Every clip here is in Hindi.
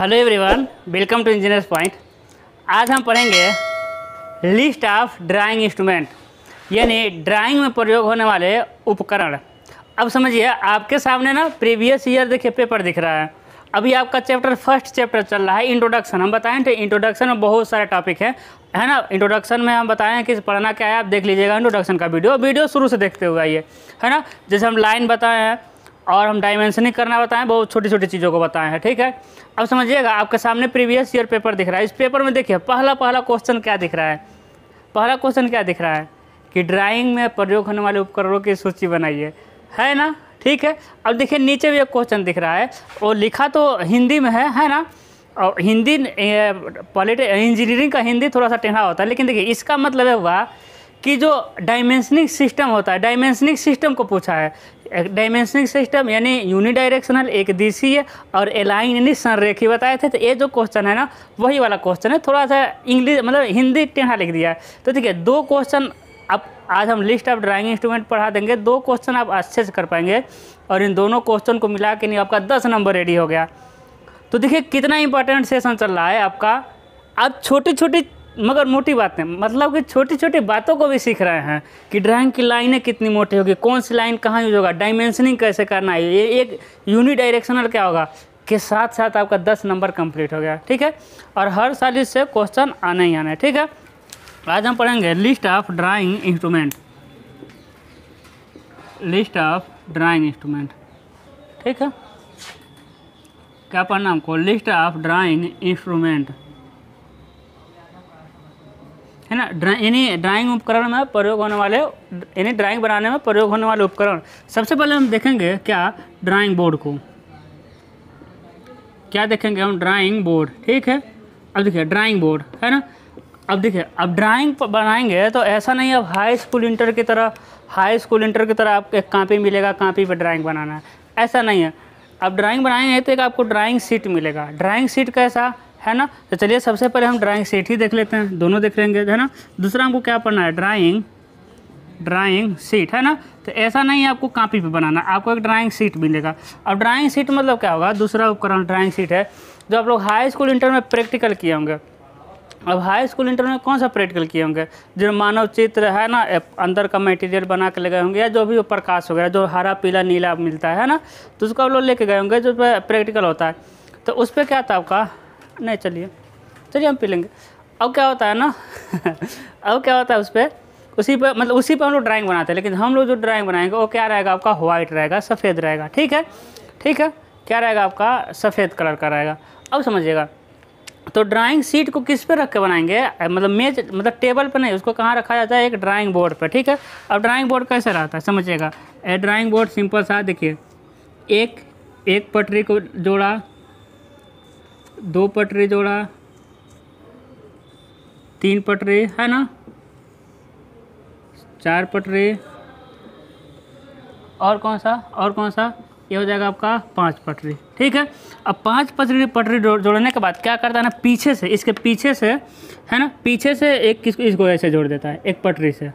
Hello everyone, welcome to engineers point. आज हम पढ़ेंगे लिस्ट ऑफ ड्राइंग इंस्ट्रूमेंट, यानी ड्राइंग में प्रयोग होने वाले उपकरण। अब समझिए, आपके सामने ना प्रीवियस ईयर देखिए पेपर दिख रहा है। अभी आपका फर्स्ट चैप्टर चल रहा है, इंट्रोडक्शन। हम बताएं तो इंट्रोडक्शन में बहुत सारे टॉपिक है ना। इंट्रोडक्शन में हम बताएं कि पढ़ना क्या है, आप देख लीजिएगा इंट्रोडक्शन का वीडियो शुरू से देखते हुए आइए, है ना। जैसे हम लाइन बताए हैं और हम डायमेंशनिंग करना बताएं, बहुत छोटी छोटी चीज़ों को बताए हैं, ठीक है। अब समझिएगा, आपके सामने प्रीवियस ईयर पेपर दिख रहा है। इस पेपर में देखिए पहला क्वेश्चन क्या दिख रहा है। पहला क्वेश्चन क्या दिख रहा है कि ड्राइंग में प्रयोग होने वाले उपकरणों की सूची बनाइए, है ना, ठीक है। अब देखिए नीचे भी एक क्वेश्चन दिख रहा है, और लिखा तो हिंदी में है ना। और हिंदी इंजीनियरिंग का हिंदी थोड़ा सा टेढ़ा होता है, लेकिन देखिए इसका मतलब है हुआ कि जो डायमेंशनिंग सिस्टम होता है, डायमेंशनिंग सिस्टम को पूछा है। डायमेंशनिंग सिस्टम यानी यूनिडायरेक्शनल, एक दिशीय, और एलाइन यानी संरेखी बताए थे। तो ये जो क्वेश्चन है ना, वही वाला क्वेश्चन है। थोड़ा सा इंग्लिश मतलब हिंदी टेढ़ा लिख दिया है। तो देखिए दो क्वेश्चन अब आज हम लिस्ट ऑफ ड्राइंग इंस्ट्रूमेंट पढ़ा देंगे। दो क्वेश्चन आप अच्छे से कर पाएंगे, और इन दोनों क्वेश्चन को मिला के नहीं आपका 10 नंबर रेडी हो गया। तो देखिए कितना इंपॉर्टेंट सेशन चल रहा है आपका। आप छोटी छोटी मगर मोटी बातें, मतलब कि छोटी छोटी बातों को भी सीख रहे हैं कि ड्राइंग की लाइनें कितनी मोटी होगी, कौन सी लाइन कहाँ यूज होगा, डायमेंशनिंग कैसे करना है, ये एक यूनिडायरेक्शनल क्या होगा के साथ साथ आपका 10 नंबर कंप्लीट हो गया, ठीक है। और हर साल इससे क्वेश्चन आना ही आना है, ठीक है। आज हम पढ़ेंगे list of drawing instrument, list of drawing instrument, ठीक है। क्या पढ़ना हमको? लिस्ट ऑफ ड्राइंग इंस्ट्रूमेंट, है ना। यानी ड्राइंग उपकरण में प्रयोग होने वाले, यानी ड्राइंग बनाने में प्रयोग होने वाले उपकरण। सबसे पहले हम देखेंगे क्या, ड्राइंग बोर्ड को। क्या देखेंगे हम? ड्राइंग बोर्ड, ठीक है। अब देखिए ड्राइंग बोर्ड, है ना। अब देखिए, अब ड्राइंग बनाएंगे तो ऐसा नहीं अब हाई स्कूल इंटर की तरह आपको एक कॉपी मिलेगा, कॉपी पर ड्राइंग बनाना है, ऐसा नहीं है। अब ड्राइंग बनाएंगे तो एक आपको ड्राइंग शीट मिलेगा। ड्राइंग शीट कैसा है ना, तो चलिए सबसे पहले हम ड्राइंग शीट ही देख लेते हैं, दोनों देख लेंगे, है ना। दूसरा हमको क्या पढ़ना है? ड्राइंग शीट, है ना। तो ऐसा नहीं है आपको कॉपी पे बनाना, आपको एक ड्राइंग शीट मिलेगा। अब ड्राइंग शीट मतलब क्या होगा? दूसरा उपकरण ड्राइंग शीट है, जो आप लोग हाई स्कूल इंटर में प्रैक्टिकल किए होंगे। अब हाई स्कूल इंटर में कौन सा प्रैक्टिकल किए होंगे? जो मानव चित्र है ना, अंदर का मटेरियल बना के ले गए होंगे, या जो भी प्रकाश वगैरह जो हरा पीला नीला मिलता है ना, तो उसको आप लोग लेके गए होंगे, जो प्रैक्टिकल होता है। तो उस पर क्या था आपका? नहीं, चलिए हम पी लेंगे। अब क्या होता है ना अब क्या होता है उस पर, उसी पर हम लोग ड्राइंग बनाते हैं। लेकिन हम लोग जो ड्राइंग बनाएंगे वो क्या रहेगा आपका? वाइट रहेगा, सफ़ेद रहेगा, ठीक है। क्या रहेगा आपका? सफ़ेद कलर का रहेगा। अब समझिएगा, तो ड्राइंग शीट को किस पे रख के बनाएंगे? मतलब मेज, मतलब टेबल पे नहीं, उसको कहाँ रखा जाता है? एक ड्राइंग बोर्ड पे, ठीक है। अब ड्राइंग बोर्ड कैसे रहता है समझिएगा। ड्राइंग बोर्ड सिंपल सा, देखिए एक पटरी को जोड़ा, 2 पटरी जोड़ा, 3 पटरी, है ना, 4 पटरी, और कौन सा? ये हो जाएगा आपका 5 पटरी, ठीक है। अब 5 पटरी जोड़ने के बाद क्या करता है ना, पीछे से, इसके पीछे से, है ना, पीछे से एक इसको ऐसे जोड़ देता है, एक पटरी से, है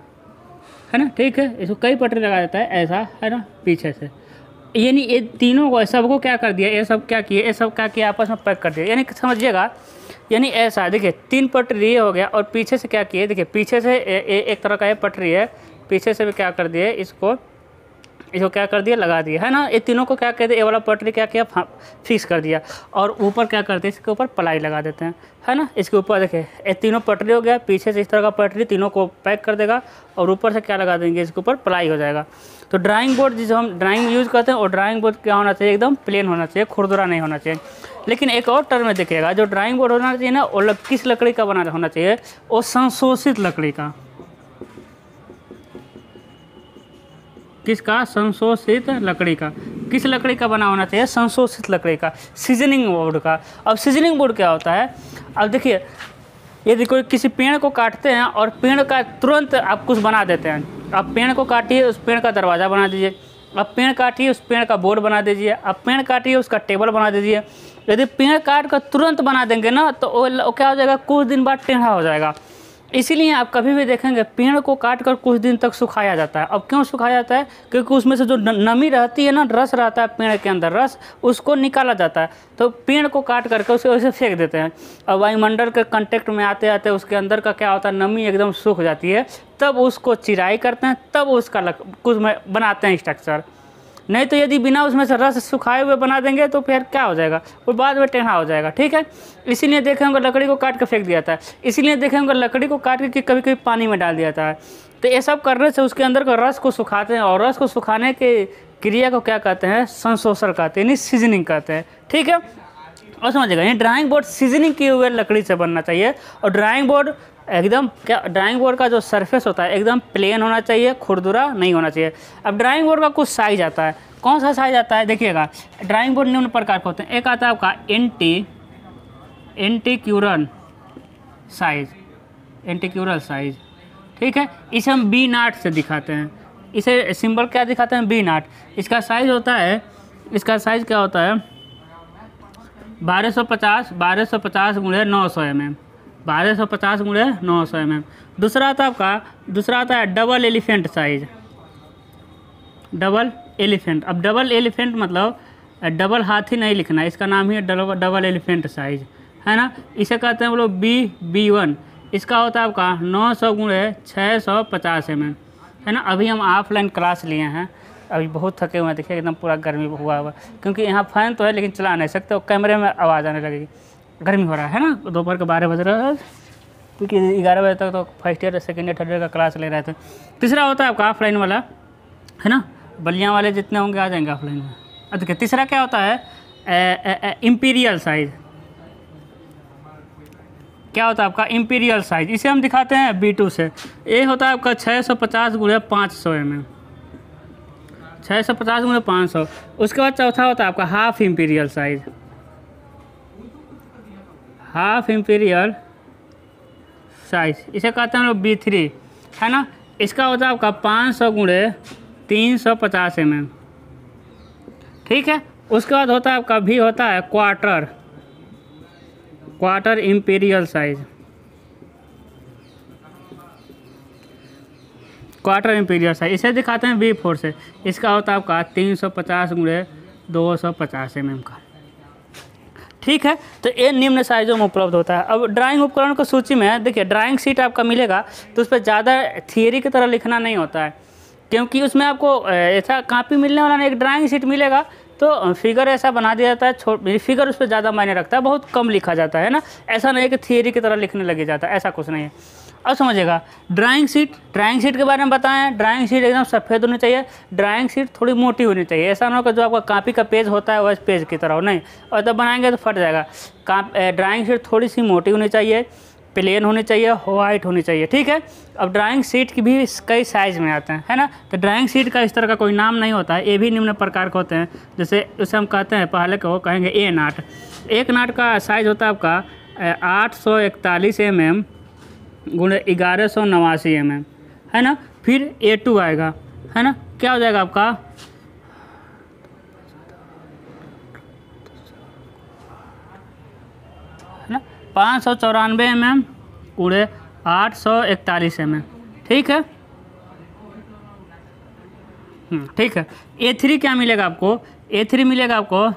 ना, ठीक है। इसको कई पटरी लगा देता है ऐसा, है ना, पीछे से। यानी ये तीनों को, सबको क्या कर दिया, ये सब क्या किया आपस में पैक कर दिया। यानी समझिएगा, यानी ऐसा देखिए 3 पटरी ये हो गया, और पीछे से क्या किए, देखिए पीछे से एक तरह का ये पटरी है, पीछे से भी क्या कर दिए, इसको क्या कर दिया, लगा दिया, है ना। ये तीनों को क्या कहते हैं, ये वाला पटरी क्या किया, फिक्स कर दिया। और ऊपर क्या करते हैं, इसके ऊपर प्लाई लगा देते हैं, है ना। इसके ऊपर देखिए ये तीनों पटरी हो गया, पीछे से इस तरह का पटरी तीनों को पैक कर देगा, और ऊपर से क्या लगा देंगे, इसके ऊपर प्लाई हो जाएगा। तो ड्राइंग बोर्ड जिसे हम ड्राइंग में यूज़ करते हैं, और ड्राइंग बोर्ड क्या होना चाहिए? एकदम प्लेन होना चाहिए, खुरदुरा नहीं होना चाहिए। लेकिन एक और टर्म में देखिएगा, जो ड्राइंग बोर्ड होना चाहिए ना, वो किस लकड़ी का बना होना चाहिए? वो संशोधित लकड़ी का। किसका? संशोधित लकड़ी का। किस लकड़ी का बना होना चाहिए? संशोधित लकड़ी का, सीजनिंग बोर्ड का। अब सीजनिंग बोर्ड क्या होता है? अब देखिए, यदि कोई किसी पेड़ को काटते हैं और पेड़ का तुरंत आप कुछ बना देते हैं, आप पेड़ को काटिए, उस पेड़ का दरवाज़ा बना दीजिए, आप पेड़ काटिए, उस पेड़ का बोर्ड बना दीजिए, आप पेड़ काटिए, उसका टेबल बना दीजिए। यदि पेड़ काट कर तुरंत बना देंगे ना, तो वो क्या हो जाएगा, कुछ दिन बाद टेढ़ा हो जाएगा। इसीलिए आप कभी भी देखेंगे पेड़ को काट कर कुछ दिन तक सुखाया जाता है। अब क्यों सुखाया जाता है? क्योंकि उसमें से जो नमी रहती है ना, रस रहता है पेड़ के अंदर, रस उसको निकाला जाता है। तो पेड़ को काट करके उसे वैसे फेंक देते हैं और वायुमंडल के कांटेक्ट में आते आते उसके अंदर का क्या होता है, नमी एकदम सूख जाती है, तब उसको चिराई करते हैं, तब उसका कुछ बनाते हैं स्ट्रक्चर। नहीं तो यदि बिना उसमें से रस सुखाए हुए बना देंगे तो फिर क्या हो जाएगा, वो बाद में टेढ़ा हो जाएगा। ठीक है, इसीलिए देखे होंगे लकड़ी को काट के फेंक दिया जाता है। इसीलिए देखे होंगे लकड़ी को काट के कभी कभी पानी में डाल दिया जाता है। तो ये सब करने से उसके अंदर का रस को सुखाते हैं, और रस को सुखाने के क्रिया को क्या कहते हैं, संशोषण कहते हैं, यानी सीजनिंग कहते हैं। ठीक है, और समझिएगा ये ड्राइंग बोर्ड सीजनिंग किए हुए लकड़ी से बनना चाहिए। और ड्राइंग बोर्ड एकदम क्या, ड्राइंग बोर्ड का जो सरफेस होता है एकदम प्लेन होना चाहिए, खुरदुरा नहीं होना चाहिए। अब ड्राइंग बोर्ड का कुछ साइज आता है। कौन सा साइज आता है? देखिएगा, ड्राइंग बोर्ड निम्न प्रकार के होते हैं। एक आता है आपका एंटीक्यूरल साइज, एंटीक्यूरल साइज। ठीक है, इसे हम B0 से दिखाते हैं। इसे सिंबल क्या दिखाते हैं? B0। इसका साइज होता है, इसका साइज क्या होता है, 1250 गुणे 900 mm, 1250 गुणे 900 mm। दूसरा आता है आपका, दूसरा आता है double elephant size, double elephant. अब डबल एलिफेंट मतलब डबल हाथी नहीं लिखना, इसका नाम ही है डबल एलिफेंट साइज, है ना। इसे कहते हैं वो लोग B1। इसका होता है आपका 900 गुणे 650 mm, है ना। अभी हम ऑफलाइन क्लास लिए हैं, अभी बहुत थके हुए हैं, देखिए एकदम पूरा गर्मी हुआ हुआ, क्योंकि यहाँ फैन तो है लेकिन चला नहीं सकते, और कैमरे में आवाज़ आने लगेगी, गर्मी हो रहा है ना। दोपहर के 12 बज रहा है, क्योंकि 11 बजे तक तो first year second year third year का क्लास ले रहे थे। तीसरा होता है आपका ऑफलाइन वाला, है ना, बलियाँ वाले जितने होंगे आ जाएंगे ऑफलाइन में। अब देखिए तीसरा क्या होता है, इम्पीरियल साइज। क्या होता है आपका? Imperial size. इसे हम दिखाते हैं B2 से। ये होता है आपका 650 गुणे 500 mm, 650 गुणे 500। उसके बाद चौथा होता है आपका half imperial size, half imperial size. इसे कहते हैं लोग B3, है ना। इसका होता है आपका 500 गुणे 350 mm। ठीक है, उसके बाद होता है आपका भी होता है quarter imperial size, quarter imperial size. इसे दिखाते हैं B4 से। इसका होता है आपका 350 गुणे 250 mm का। ठीक है, तो ये निम्न साइजों में उपलब्ध होता है। अब ड्राइंग उपकरण की सूची में देखिए, ड्राइंग शीट आपका मिलेगा तो उस पर ज़्यादा थियरी की तरह लिखना नहीं होता है, क्योंकि उसमें आपको ऐसा कापी मिलने वाला नहीं। एक ड्राइंग शीट मिलेगा तो फिगर ऐसा बना दिया जाता है, फिगर उस पर ज़्यादा मायने रखता है, बहुत कम लिखा जाता है ना। ऐसा नहीं कि थियरी की तरह लिखने लगे जाता है, ऐसा कुछ नहीं है। अब समझिएगा ड्राइंग शीट के बारे में बताएं। ड्राइंग शीट एकदम सफ़ेद होनी चाहिए, ड्राइंग शीट थोड़ी मोटी होनी चाहिए। ऐसा ना हो कि जो आपका कापी का पेज होता है वह पेज की तरह हो, नहीं, और जब बनाएंगे तो फट जाएगा। ड्राइंग शीट थोड़ी सी मोटी होनी चाहिए, प्लेन होनी चाहिए, वाइट होनी चाहिए। ठीक है, अब ड्राइंग शीट की भी कई साइज़ में आते हैं, है ना। तो ड्राइंग शीट का इस तरह का कोई नाम नहीं होता है, ये भी निम्न प्रकार के होते हैं। जैसे उसे हम कहते हैं, पहले को कहेंगे A0। एक नाट का साइज़ होता है आपका 841 mm गुणे 1189 mm, है ना। फिर A2 आएगा, है ना, क्या हो जाएगा आपका, है ना, 594 mm गुणे 841 mm। ठीक है, ठीक है। A3 क्या मिलेगा आपको? A3 मिलेगा आपको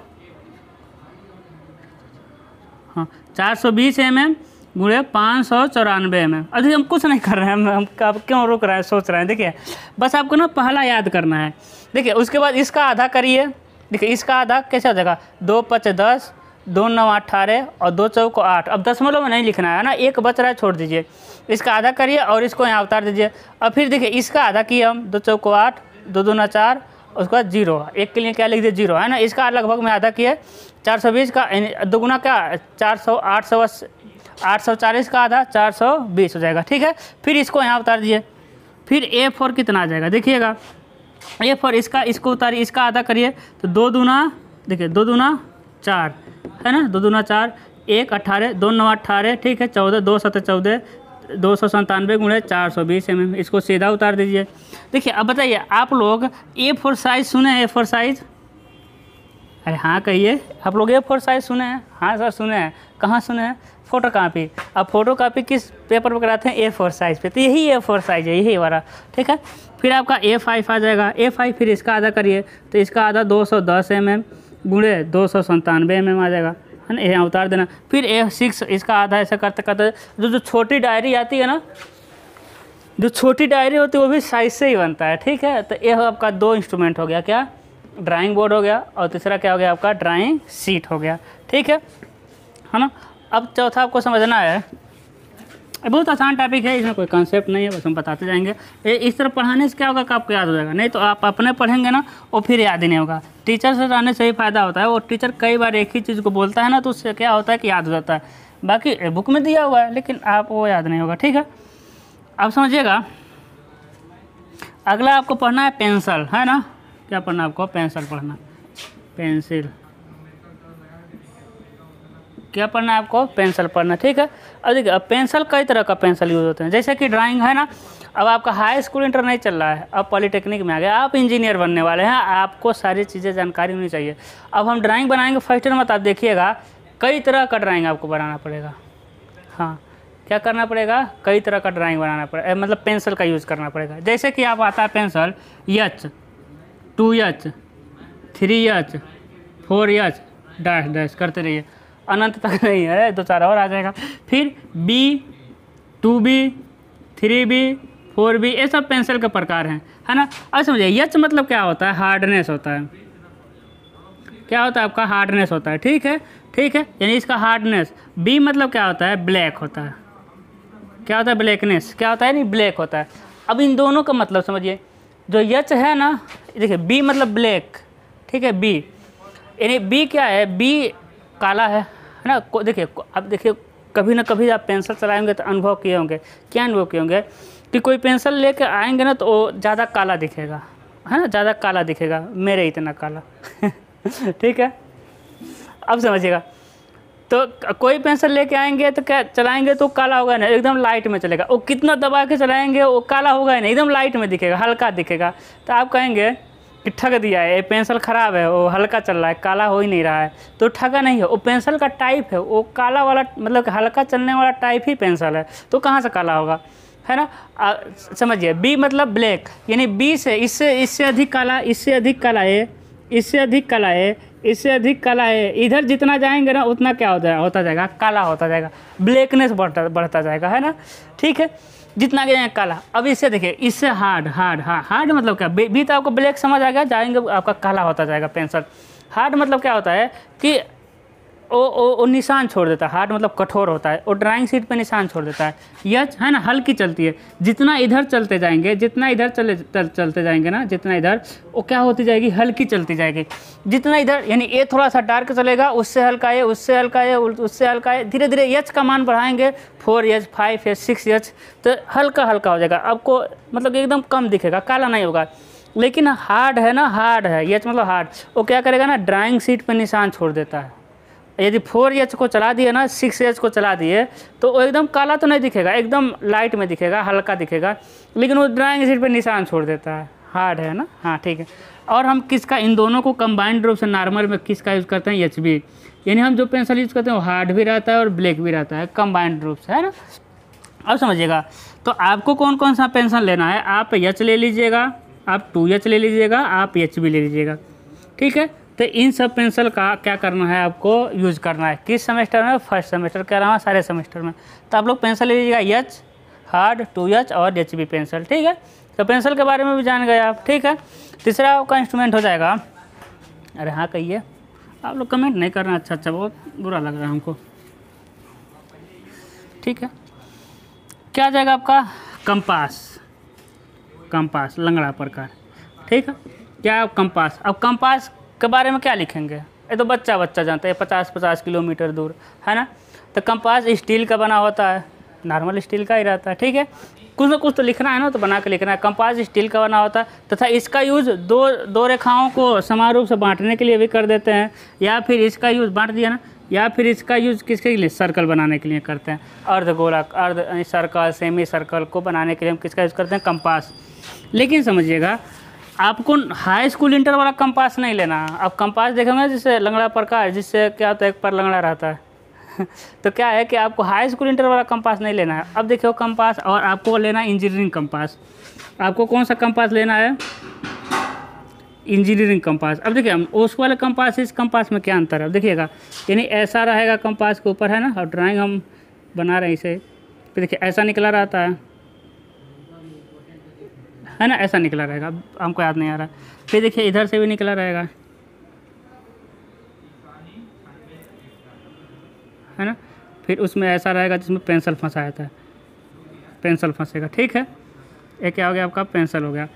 420 mm गुणे 594 mm। अभी हम कुछ नहीं कर रहे हैं, हम क्यों रुक रहे हैं, सोच रहे हैं। देखिए बस आपको ना पहला याद करना है। देखिए उसके बाद इसका आधा करिए। देखिए इसका आधा कैसे हो जाएगा, 2 5 10, 2 9 18 और 2 चौको 8। अब दशमलव में नहीं लिखना है ना, एक बच रहा है, छोड़ दीजिए। इसका आधा करिए और इसको यहाँ उतार दीजिए। और फिर देखिए इसका आधा किए हम, 2 चौको 8, 2 दूना 4, उसके बाद 0, एक के लिए क्या लिख दिए 0, है ना। इसका लगभग में आधा किए 420 का दोगुना क्या 400, 840 का आधा 420 हो जाएगा। ठीक है, फिर इसको यहाँ उतार दीजिए। फिर A4 कितना आ जाएगा, देखिएगा A4 इसको उतारिए, इसका आधा करिए तो 2 दूना, देखिए 2 दूना 4, है ना, 2 दूना 4, 1 18, 2 9 18, ठीक है, 14, 2 7 14, 297 गुणे 420 mm। इसको सीधा उतार दीजिए। देखिए अब बताइए आप लोग A4 साइज़ सुने हैं? A4 साइज़ अरे हाँ कहिए, आप लोग A4 साइज सुने हैं? हाँ सर सुने हैं। कहाँ सुने हैं? Photo copy. अब फ़ोटो कापी किस पेपर पर कराते हैं? A4 साइज़ पे। तो यही A4 साइज़ है, यही वाला, ठीक है। फिर आपका A5 आ जाएगा। A5 फिर इसका आधा करिए तो इसका आधा 210 mm गुणे 297 mm आ जाएगा, है ना, यहाँ उतार देना। फिर A6 इसका आधा, ऐसा करते करते जो छोटी डायरी आती है ना, जो छोटी डायरी होती है वो भी साइज से ही बनता है, ठीक है। तो ये आपका 2 इंस्ट्रूमेंट हो गया, क्या? ड्राइंग बोर्ड हो गया और तीसरा क्या हो गया आपका? ड्राइंग शीट हो गया, ठीक है ना। अब चौथा आपको समझना है, बहुत आसान टॉपिक है, इसमें कोई कॉन्सेप्ट नहीं है, बस हम बताते जाएंगे। इस तरह पढ़ाने से क्या होगा कि आपको याद हो जाएगा, नहीं तो आप अपने पढ़ेंगे ना वो फिर याद ही नहीं होगा। टीचर से रहने से ही फ़ायदा होता है, वो टीचर कई बार एक ही चीज़ को बोलता है ना, तो उससे क्या होता है कि याद हो जाता है। बाकी बुक में दिया हुआ है लेकिन आप वो याद नहीं होगा, ठीक है। अब समझिएगा, अगला आपको पढ़ना है पेंसिल, है ना। क्या पढ़ना है आपको? पेंसिल पढ़ना, पेंसिल। क्या पढ़ना है आपको? पेंसिल पढ़ना, ठीक है। अब देखिए, अब पेंसिल कई तरह का पेंसिल यूज़ होते हैं, जैसे कि ड्राइंग है ना। अब आपका हाई स्कूल इंटर नहीं चल रहा है, अब पॉलिटेक्निक में आ गया, आप इंजीनियर बनने वाले हैं, आपको सारी चीज़ें जानकारी होनी चाहिए। अब हम ड्राइंग बनाएंगे फर्स्ट ईयर में, तो आप देखिएगा कई तरह का ड्राइंग आपको बनाना पड़ेगा। हाँ, क्या करना पड़ेगा? कई तरह का ड्राइंग बनाना पड़ेगा, मतलब पेंसिल का यूज़ करना पड़ेगा। जैसे कि आप आता है pencil H, 2H, 3H, 4H, dash dash करते रहिए, अनंत तक नहीं है, 2-4 और आ जाएगा। फिर B, 2B, 3B, 4B, ये सब पेंसिल के प्रकार हैं, है ना। अब समझिए, H मतलब क्या होता है? हार्डनेस होता है। क्या होता है आपका? हार्डनेस होता है, ठीक है, ठीक है, यानी इसका हार्डनेस। B मतलब क्या होता है? ब्लैक होता है। क्या होता है? ब्लैकनेस। क्या होता है? नहीं, ब्लैक होता है। अब इन दोनों का मतलब समझिए, जो H है ना, देखिए B मतलब ब्लैक, ठीक है, B यानी B क्या है? B काला है ना। देखिए, अब देखिए, कभी ना कभी आप पेंसिल चलाएंगे तो अनुभव किए होंगे। क्या अनुभव किए होंगे? कि कोई पेंसिल लेके आएंगे ना तो वो ज़्यादा काला दिखेगा, है ना, ज़्यादा काला दिखेगा, मेरे इतना काला ठीक है। अब समझिएगा, तो कोई पेंसिल लेके आएंगे तो क्या चलाएंगे तो काला होगा नहीं, एकदम लाइट में चलेगा। वो कितना दबा के चलाएंगे वो काला होगा ही नहीं, एकदम लाइट में दिखेगा, हल्का दिखेगा। तो आप कहेंगे कि ठग दिया है, ये पेंसिल ख़राब है, वो हल्का चल रहा है, काला हो ही नहीं रहा है। तो ठगा नहीं है, वो पेंसिल का टाइप है, वो काला वाला मतलब कि हल्का चलने वाला टाइप ही पेंसिल है, तो कहाँ से काला होगा, है ना। समझिए, B मतलब ब्लैक, यानी B से इससे अधिक काला, इससे अधिक काला है, इससे अधिक काला है, इससे अधिक काला है। इधर जितना जाएंगे ना उतना क्या होता जाएगा? काला होता जाएगा, ब्लैकनेस बढ़ता जाएगा, है ना, ठीक है। जितना जाएंगे काला। अब इससे देखिए, इससे हार्ड मतलब क्या? भी तो आपको ब्लैक समझ आ गया, जाएंगे आपका काला होता जाएगा पेंसिल। हार्ड मतलब क्या होता है कि वो निशान छोड़ देता है। हार्ड मतलब कठोर होता है, वो ड्राइंग शीट पे निशान छोड़ देता है। यह है ना, हल्की चलती है। जितना इधर चलते जाएंगे, जितना इधर चलते जाएंगे ना, जितना इधर, वो क्या होती जाएगी? हल्की चलती जाएगी। जितना इधर, यानी ये थोड़ा सा डार्क चलेगा, उससे हल्का है, उससे हल्का है, उससे हल्का है, धीरे धीरे H का मान बढ़ाएंगे, 4H, 5H, 6H, तो हल्का हल्का हो जाएगा आपको, मतलब एकदम कम दिखेगा, काला नहीं होगा। लेकिन हार्ड है ना, हार्ड है, H मतलब हार्ड, वो क्या करेगा ना, ड्राइंग शीट पर निशान छोड़ देता है। यदि 4H को चला दिए ना, 6H को चला दिए, तो वो एकदम काला तो नहीं दिखेगा, एकदम लाइट में दिखेगा, हल्का दिखेगा, लेकिन वो ड्राइंग शीट पे निशान छोड़ देता है। हार्ड है ना, हाँ ठीक है। और हम किसका, इन दोनों को कंबाइंड रूप से नॉर्मल में किसका यूज़ करते हैं? HB, यानी हम जो पेंसिल यूज़ करते हैं वो हार्ड भी रहता है और ब्लैक भी रहता है, कंबाइंड रूप से, है ना। अब समझिएगा, तो आपको कौन कौन सा पेंसिल लेना है? आप H ले लीजिएगा, आप 2H ले लीजिएगा, आप HB ले लीजिएगा, ठीक है। तो इन सब पेंसिल का क्या करना है? आपको यूज़ करना है। किस सेमेस्टर में? फर्स्ट सेमेस्टर, कह रहा हूँ सारे सेमेस्टर में। तो आप लोग पेंसिल ले लीजिएगा, H, हार्ड, 2H और HB पेंसिल, ठीक है। तो पेंसिल के बारे में भी जान गए आप, ठीक है। तीसरा आपका इंस्ट्रूमेंट हो जाएगा, अरे हाँ कहिए, आप लोग कमेंट नहीं करना, अच्छा बहुत बुरा लग रहा है हमको, ठीक है। क्या आ जाएगा आपका? कंपास, कंपास लंगड़ा प्रकार, ठीक है। क्या? कंपास। अब कंपास के बारे में क्या लिखेंगे? ये तो बच्चा जानता है, 50-50 किलोमीटर दूर, है ना। तो कंपास स्टील का बना होता है, नॉर्मल स्टील का ही रहता है, ठीक है। कुछ ना कुछ तो लिखना है ना, तो बना के लिखना है। कंपास स्टील का बना होता है तथा इसका यूज़ दो रेखाओं को समान रूप से बांटने के लिए भी कर देते हैं, या फिर इसका यूज़ बांट दिया ना, या फिर इसका यूज़ किसके लिए? सर्कल बनाने के लिए करते हैं। अर्धगोलक, सर्कल, सेमी सर्कल को बनाने के लिए हम किसका यूज़ करते हैं? कंपास। लेकिन समझिएगा, आपको हाई स्कूल इंटर वाला कंपास नहीं लेना। आप कंपास देखेंगे जिससे लंगड़ा प्रकार, जिससे क्या होता है एक पर लंगड़ा रहता है तो क्या है कि आपको हाई स्कूल इंटर वाला कंपास नहीं लेना है। अब देखिए कंपास, और आपको लेना है इंजीनियरिंग कंपास। आपको कौन सा कंपास लेना है? Engineering compass. अब देखिए हम उस वाले कंपास इस कंपास में क्या अंतर है देखिएगा। यानी ऐसा रहेगा कंपास के ऊपर, है ना, और ड्राइंग हम बना रहे हैं इसे, फिर देखिए ऐसा निकला रहता है ना, ऐसा निकला रहेगा। अब हमको याद नहीं आ रहा। फिर देखिए इधर से भी निकला रहेगा, है ना। फिर उसमें ऐसा रहेगा जिसमें पेंसिल फंसा रहता है, पेंसिल फंसेगा। ठीक है, ये क्या हो गया आपका? पेंसिल हो गया।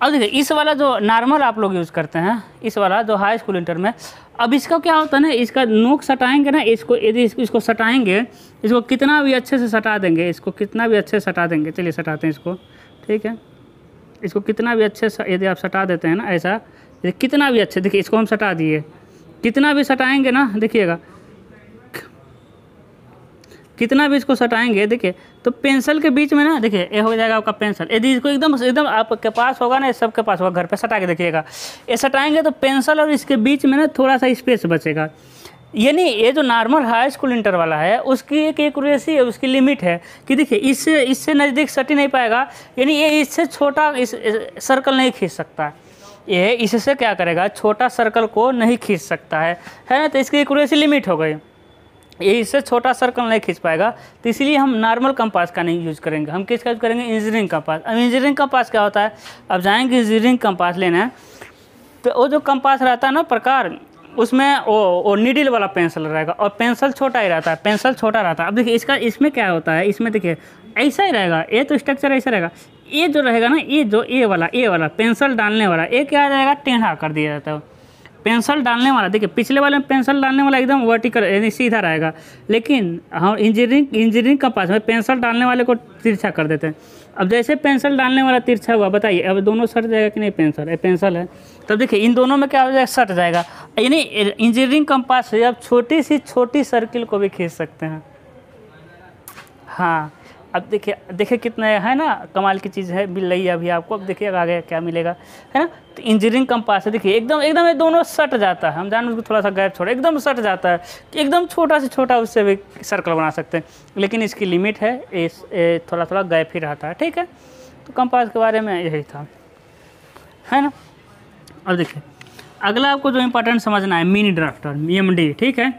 अब देखिए इस वाला जो नॉर्मल आप लोग यूज़ करते हैं, इस वाला जो हाई स्कूल इंटर में, अब इसका क्या होता है ना, इसका नोक सटाएंगे ना, इसको यदि इसको सटाएंगे, इसको कितना भी अच्छे से सटा देंगे, इसको कितना भी अच्छे से सटा देंगे। चलिए सटाते हैं इसको, ठीक है। इसको कितना भी अच्छे से यदि आप सटा देते हैं ना, ऐसा कितना भी अच्छे, देखिए इसको हम सटा दिए, कितना भी सटाएंगे ना, देखिएगा कितना भी इसको सटाएंगे, देखिए तो पेंसिल के बीच में ना, देखिए ये हो जाएगा आपका पेंसिल। यदि इसको एकदम एकदम आपके पास होगा ना, ये सबके पास होगा, घर पे सटा के देखिएगा, ये सटाएंगे तो पेंसिल और इसके बीच में ना थोड़ा सा स्पेस बचेगा। यानी ये जो नॉर्मल हाई स्कूल इंटर वाला है उसकी एक एक्यूरेसी है, उसकी लिमिट है कि देखिए इससे नज़दीक सट ही नहीं पाएगा। यानी ये इससे छोटा इस सर्कल नहीं खींच सकता, ये इससे क्या करेगा, छोटा सर्कल को नहीं खींच सकता है ना। तो इसकी एक्यूरेसी लिमिट हो गई, ये इससे छोटा सर्कल नहीं खींच पाएगा। तो इसलिए हम नॉर्मल कंपास का नहीं यूज़ करेंगे, हम किसका यूज़ करेंगे? Engineering compass. अब इंजीनियरिंग कंपास क्या होता है? अब जाएंगे इंजीनियरिंग कंपास लेना है, तो वो जो कंपास रहता है ना प्रकार, उसमें वो नीडल वाला पेंसिल रहेगा, और पेंसिल छोटा ही रहता है, पेंसिल छोटा रहता है। अब देखिए इसमें क्या होता है, इसमें देखिए ऐसा ही रहेगा, ये तो स्ट्रक्चर ऐसा रहेगा। ये जो रहेगा ना, ये जो ए वाला पेंसिल डालने वाला, ये क्या रहेगा? टेढ़ा कर दिया जाता है पेंसिल डालने वाला। देखिए पिछले वाले में पेंसिल डालने वाला एकदम वर्टिकल यानी सीधा रहेगा, लेकिन हम इंजीनियरिंग कंपास में पेंसिल डालने वाले को तिरछा कर देते हैं। अब जैसे पेंसिल डालने वाला तिरछा हुआ, बताइए अब दोनों सट जाएगा कि नहीं? पेंसिल है, तब देखिए इन दोनों में क्या हो जाएगा? सट जाएगा। यानी इंजीनियरिंग कंपास से आप छोटी सी छोटी सर्किल को भी खींच सकते हैं। हाँ, अब देखिए कितना है ना, कमाल की चीज़ है, मिल रही है अभी आपको। अब देखिए आगे क्या मिलेगा, है ना। तो इंजीनियरिंग कंपास है, देखिए एकदम ये दोनों सट जाता है। हम जान उसको थोड़ा सा गैप छोड़ा, एकदम सट जाता है, एकदम छोटा से छोटा उससे भी सर्कल बना सकते हैं, लेकिन इसकी लिमिट है, थोड़ा थोड़ा गैप ही रहता है। ठीक है, तो कंपास के बारे में यही था, है ना। अब देखिए अगला आपको जो इम्पोर्टेंट समझना है, मिनी ड्राफ्टर, MD। ठीक है,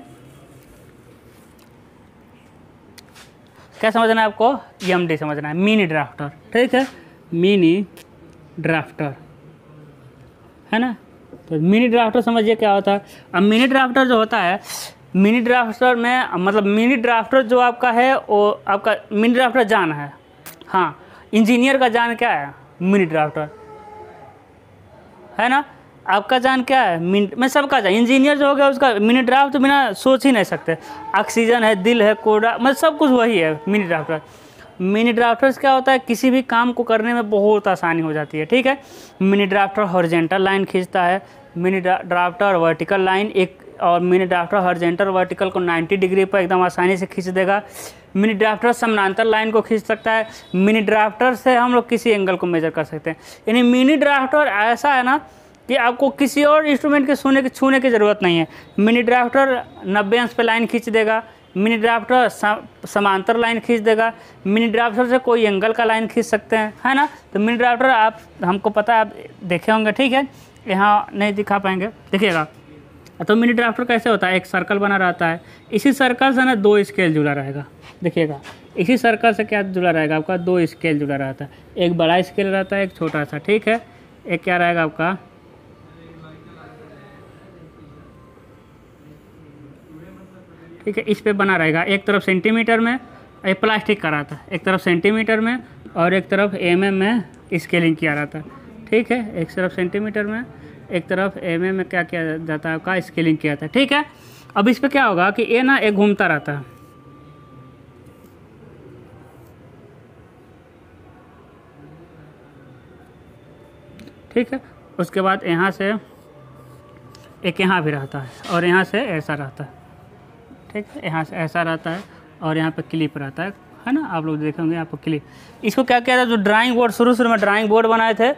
क्या समझना है आपको? MD समझना है, मिनी ड्राफ्टर। ठीक है, मिनी ड्राफ्टर, है ना। तो मिनी ड्राफ्टर समझिए क्या होता है। अब मिनी ड्राफ्टर जो होता है, मिनी ड्राफ्टर में मतलब मिनी ड्राफ्टर जो आपका है वो आपका मिनी ड्राफ्टर जान है। हाँ, इंजीनियर का जान क्या है? मिनी ड्राफ्टर, है ना। आपका जान क्या है? मैं सबका जान। इंजीनियर जो हो गया उसका मिनी ड्राफ्ट तो बिना सोच ही नहीं सकते। ऑक्सीजन है, दिल है, कोड़ा, मतलब सब कुछ वही है मिनी ड्राफ्टर। मिनी ड्राफ्टर क्या होता है? किसी भी काम को करने में बहुत आसानी हो जाती है। ठीक है, मिनी ड्राफ्टर हॉरिजॉन्टल लाइन खींचता है, मिनी ड्राफ्टर वर्टिकल लाइन एक, और मिनी ड्राफ्टर हॉरिजॉन्टल वर्टिकल को 90 डिग्री पर एकदम आसानी से खींच देगा। मिनी ड्राफ्टर समानांतर लाइन को खींच सकता है। मिनी ड्राफ्टर से हम लोग किसी एंगल को मेजर कर सकते हैं। यानी मिनी ड्राफ्टर ऐसा है ना कि आपको किसी और इंस्ट्रूमेंट के छूने की ज़रूरत नहीं है। मिनी ड्राफ्टर 90 अंश पे लाइन खींच देगा, मिनी ड्राफ्टर समांतर लाइन खींच देगा, मिनी ड्राफ्टर से कोई एंगल का लाइन खींच सकते हैं, है ना। तो मिनी ड्राफ्टर आप हमको पता है, आप देखे होंगे। ठीक है, यहाँ नहीं दिखा पाएंगे, देखिएगा। तो मिनी ड्राफ्टर कैसे होता है? एक सर्कल बना रहता है, इसी सर्कल से ना 2 स्केल जुड़ा रहेगा। देखिएगा इसी सर्कल से क्या जुड़ा रहेगा आपका? 2 स्केल जुड़ा रहता है, एक बड़ा स्केल रहता है, एक छोटा सा। ठीक है, एक क्या रहेगा आपका? ठीक है, इस पे बना रहेगा, एक तरफ सेंटीमीटर में, ये प्लास्टिक का रहता है, एक तरफ सेंटीमीटर में और एक तरफ mm में स्केलिंग किया रहता है। ठीक है, एक तरफ सेंटीमीटर में, एक तरफ mm में क्या किया जाता है आपका? स्केलिंग किया जाता है। ठीक है, अब इस पे क्या होगा कि ये ना एक घूमता रहता है, ठीक है। उसके बाद यहाँ से एक यहाँ भी रहता है, और यहाँ से ऐसा रहता है। ठीक है, यहाँ से ऐसा रहता है, और यहाँ पे क्लिप रहता है ना। आप लोग देखेंगे यहाँ पर क्लिप। इसको क्या किया था? जो ड्राइंग बोर्ड, शुरू में ड्राइंग बोर्ड बनाए थे,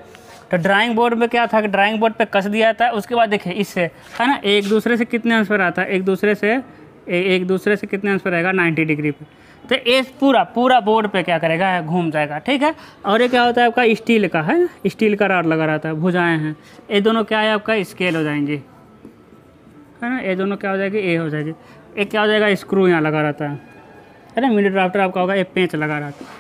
तो ड्राइंग बोर्ड पे क्या था कि ड्राइंग बोर्ड पे कस दिया था, उसके बाद देखिए इससे है ना एक दूसरे से कितने अंश पर आता है, एक दूसरे से कितने अंश पर रहेगा 90 डिग्री पे। तो ये पूरा बोर्ड पे क्या करेगा, घूम जाएगा, ठीक है। और ये क्या होता है आपका स्टील का है, स्टील का रॉड लगा रहता है, भुजाएँ हैं, ये दोनों क्या है आपका स्केल हो जाएंगे, है ना, ये दोनों क्या हो जाएगी, ए हो जाएगी। एक क्या हो जाएगा, स्क्रू यहाँ लगा रहता है ना, मिनी ड्राफ्टर आपका होगा, एक पेंच लगा रहता है,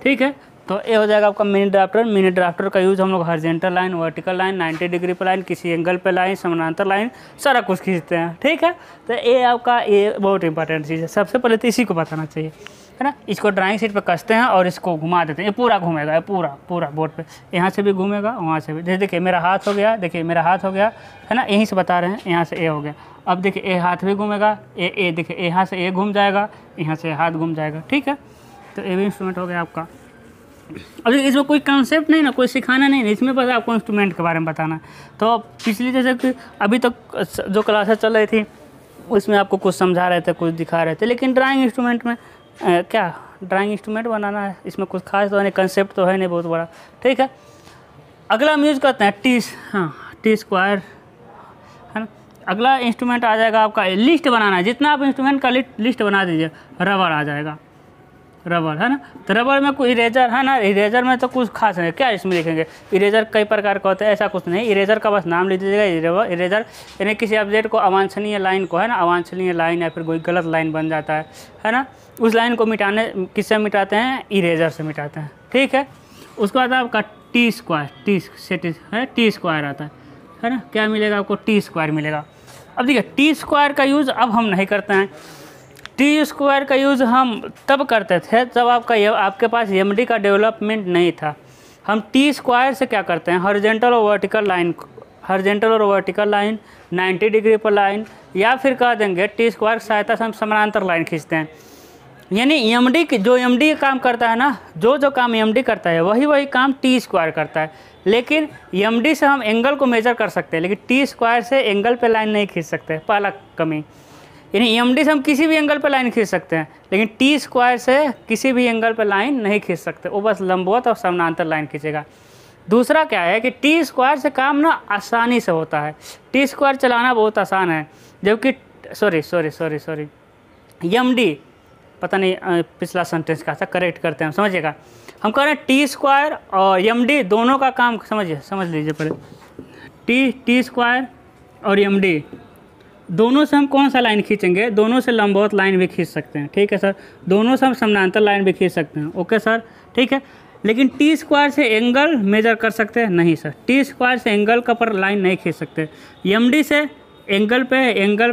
ठीक है। तो ये हो जाएगा आपका मिनी ड्राफ्टर। मिनी ड्राफ्टर का यूज़ हम लोग horizontal line, vertical line, 90 degree पर लाइन, किसी एंगल पे लाइन, समानांतर लाइन, सारा कुछ खींचते हैं, ठीक है। तो ये आपका ये बहुत इंपॉर्टेंट चीज़ है, सबसे पहले तो इसी को बताना चाहिए, है ना। इसको ड्राइंग शीट पे कसते हैं और इसको घुमा देते हैं, ये पूरा घूमेगा, ये पूरा बोर्ड पे, यहाँ से भी घूमेगा, वहाँ से भी। जैसे देखिए मेरा हाथ हो गया, देखिए मेरा हाथ हो गया, है ना, यहीं से बता रहे हैं, यहाँ से ए हो गया। अब देखिए ए हाथ भी घूमेगा, ए देखिए यहाँ से ए घूम जाएगा, यहाँ से हाथ घूम जाएगा, ठीक है। तो ये भी इंस्ट्रूमेंट हो गया आपका। अब इसमें कोई कॉन्सेप्ट नहीं ना, कोई सिखाना नहीं, इसमें बस आपको इंस्ट्रूमेंट के बारे में बताना। तो पिछली जैसे कि अभी तक जो क्लासेस चल रही थी उसमें आपको कुछ समझा रहे थे, कुछ दिखा रहे थे, लेकिन ड्राइंग इंस्ट्रूमेंट में क्या ड्राइंग इंस्ट्रूमेंट बनाना है, इसमें कुछ खास तो नहीं, कंसेप्ट तो है नहीं बहुत बड़ा, ठीक है। अगला हम यूज़ करते हैं टी स्क्वायर, है ना। अगला इंस्ट्रूमेंट आ जाएगा आपका लिस्ट बनाना है, जितना आप इंस्ट्रूमेंट का लिस्ट बना दीजिए, रबड़ आ जाएगा, रबड़, है ना। तो रबड़ में कोई इरेजर है ना, इरेजर में तो कुछ खास नहीं, क्या इसमें लिखेंगे, इरेजर कई प्रकार का होता है, ऐसा कुछ नहीं, इरेजर का बस नाम ले दीजिएगा, इरेजर यानी किसी ऑब्जेक्ट को अवांछनीय लाइन को, है ना, अवांछनीय लाइन या फिर कोई गलत लाइन बन जाता है ना, उस लाइन को मिटाने किससे मिटाते हैं, इरेजर से मिटाते हैं, ठीक है। उसके बाद आपका टी स्क्वायर आता है ना, क्या मिलेगा आपको, टी स्क्वायर मिलेगा। अब देखिए टी स्क्वायर का यूज़ अब हम नहीं करते हैं, टी स्क्वायर का यूज़ हम तब करते थे जब आपके पास एमडी का डेवलपमेंट नहीं था। हम टी स्क्वायर से क्या करते हैं, हॉरिजॉन्टल और वर्टिकल लाइन, 90 डिग्री पर लाइन, या फिर कह देंगे टी स्क्वायर की सहायता से हम समानांतर लाइन खींचते हैं। यानी एमडी जो एमडी काम करता है ना, जो काम एमडी करता है वही काम टी स्क्वायर करता है। लेकिन एमडी से हम एंगल को मेजर कर सकते हैं, लेकिन टी स्क्वायर से एंगल पे लाइन नहीं खींच सकते, पहला कमी। यानी एमडी से हम किसी भी एंगल पे लाइन खींच सकते हैं, लेकिन टी स्क्वायर से किसी भी एंगल पे लाइन नहीं खींच सकते, वो बस लंबवत और समानांतर लाइन खींचेगा। दूसरा क्या है कि टी स्क्वायर से काम ना आसानी से होता है, टी स्क्वायर चलाना बहुत आसान है, जबकि सॉरी एमडी, पता नहीं पिछला सेंटेंस का था, करेक्ट करते हैं, समझिएगा। हम कह रहे हैं टी स्क्वायर और एमडी दोनों का काम समझ लीजिए पहले। टी स्क्वायर और एमडी दोनों से हम कौन सा लाइन खींचेंगे, दोनों से लंबवत लाइन भी खींच सकते हैं, ठीक है सर। दोनों से हम समानांतर लाइन भी खींच सकते हैं, ओके सर, ठीक है। लेकिन टी स्क्वायर से एंगल मेजर कर सकते हैं, नहीं सर, टी स्क्वायर से एंगल का पर लाइन नहीं खींच सकते। एमडी से एंगल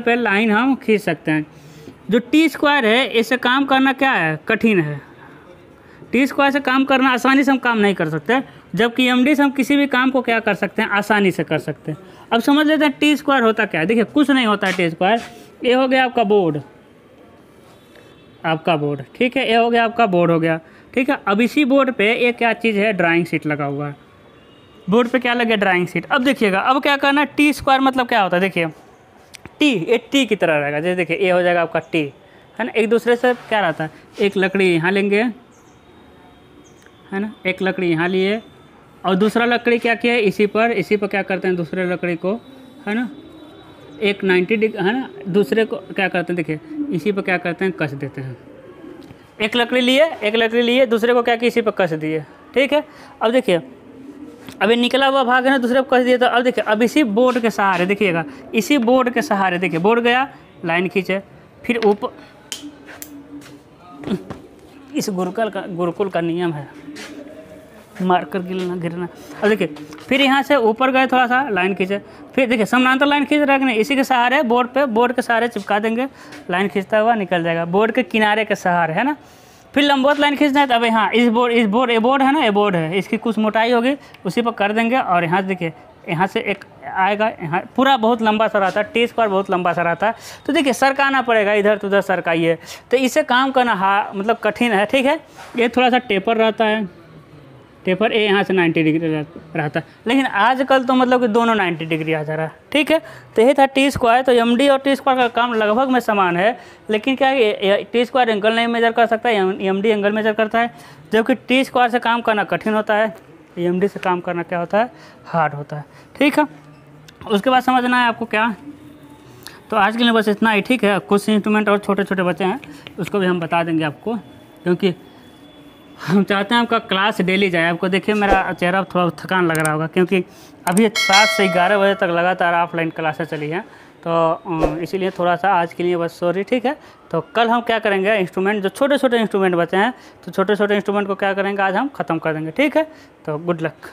पे लाइन हम खींच सकते हैं। जो टी स्क्वायर है इससे काम करना क्या है, कठिन है। टी स्क्वायर से काम करना आसानी से हम काम नहीं कर सकते, जबकि एमडी से हम किसी भी काम को क्या कर सकते हैं, आसानी से कर सकते हैं। अब समझ लेते हैं टी स्क्वायर होता क्या है। देखिए कुछ नहीं होता है टी स्क्वायर, ये हो गया आपका बोर्ड, ठीक है, ये हो गया आपका बोर्ड हो गया, ठीक है। अब इसी बोर्ड पे ये क्या चीज़ है, ड्राइंग शीट लगा हुआ है, बोर्ड पे क्या लगे, ड्राइंग शीट। अब देखिएगा अब क्या करना, टी स्क्वायर मतलब क्या होता है, देखिए ये टी की तरह रहेगा। जैसे देखिए ये हो जाएगा आपका टी, है ना। एक दूसरे से क्या रहता है, एक लकड़ी यहाँ लेंगे, है ना, एक लकड़ी यहाँ लिए और दूसरा लकड़ी क्या किया है, इसी पर क्या करते हैं, दूसरे लकड़ी को, है ना, एक 90 डिग्री, है ना, दूसरे को क्या करते हैं, देखिए इसी पर क्या करते हैं, कस देते हैं। एक लकड़ी लिए दूसरे को क्या किया, इसी पर कस दिए, ठीक है। अब देखिए अभी निकला हुआ भाग है ना, दूसरे को कस दिया। तो अब देखिए अब इसी बोर्ड के सहारे, देखिएगा इसी बोर्ड के सहारे, देखिए बोर्ड गया, लाइन खींचे, फिर ऊपर, इस गुरुकुल का नियम है, मारकर गिरना। अब देखिए फिर यहाँ से ऊपर गए, थोड़ा सा लाइन खींचे, फिर देखिए समानांतर लाइन खींच रहा है कि नहीं, इसी के सहारे बोर्ड के सहारे चिपका देंगे, लाइन खींचता हुआ निकल जाएगा, बोर्ड के किनारे के सहारे, है ना। फिर लंबवत लाइन खींचना है तो अब यहाँ ये बोर्ड है ना, ये बोर्ड है, इसकी कुछ मोटाई होगी, उसी पर कर देंगे। और यहाँ देखिए यहाँ से एक आएगा, यहाँ पूरा बहुत लंबा सा रहता है, टी स्क्वायर बहुत लंबा सा रहता है, तो देखिए सरकाना पड़ेगा, इधर तो उधर सरकाइए, तो इससे काम करना मतलब कठिन है, ठीक है। ये थोड़ा सा टेपर रहता है, टेपर ए यहाँ से 90 डिग्री रहता है, लेकिन आजकल तो मतलब कि दोनों 90 डिग्री आ जा रहा है, ठीक है। तो ये था टी स्क्वायर। तो एमडी और टी स्क्वायर का काम लगभग में समान है, लेकिन क्या है, टी स्क्वायर एंगल नहीं मेजर कर सकता है, एमडी एंगल मेजर करता है, जबकि टी स्क्वायर से काम करना कठिन होता है, AMD से काम करना क्या होता है, हार्ड होता है। ठीक है, उसके बाद समझना है आपको क्या। तो आज के लिए बस इतना ही, ठीक है। कुछ इंस्ट्रूमेंट और छोटे छोटे बचे हैं, उसको भी हम बता देंगे आपको, क्योंकि हम चाहते हैं आपका क्लास डेली जाए। आपको देखिए मेरा चेहरा थोड़ा थकान लग रहा होगा, क्योंकि अभी 7 से 11 बजे तक लगातार ऑफलाइन क्लासेस चली हैं, तो इसीलिए थोड़ा सा आज के लिए बस सॉरी, ठीक है। तो कल हम क्या करेंगे, इंस्ट्रूमेंट जो छोटे छोटे इंस्ट्रूमेंट बचे हैं, तो छोटे छोटे इंस्ट्रूमेंट को क्या करेंगे, आज हम ख़त्म कर देंगे, ठीक है। तो गुड लक।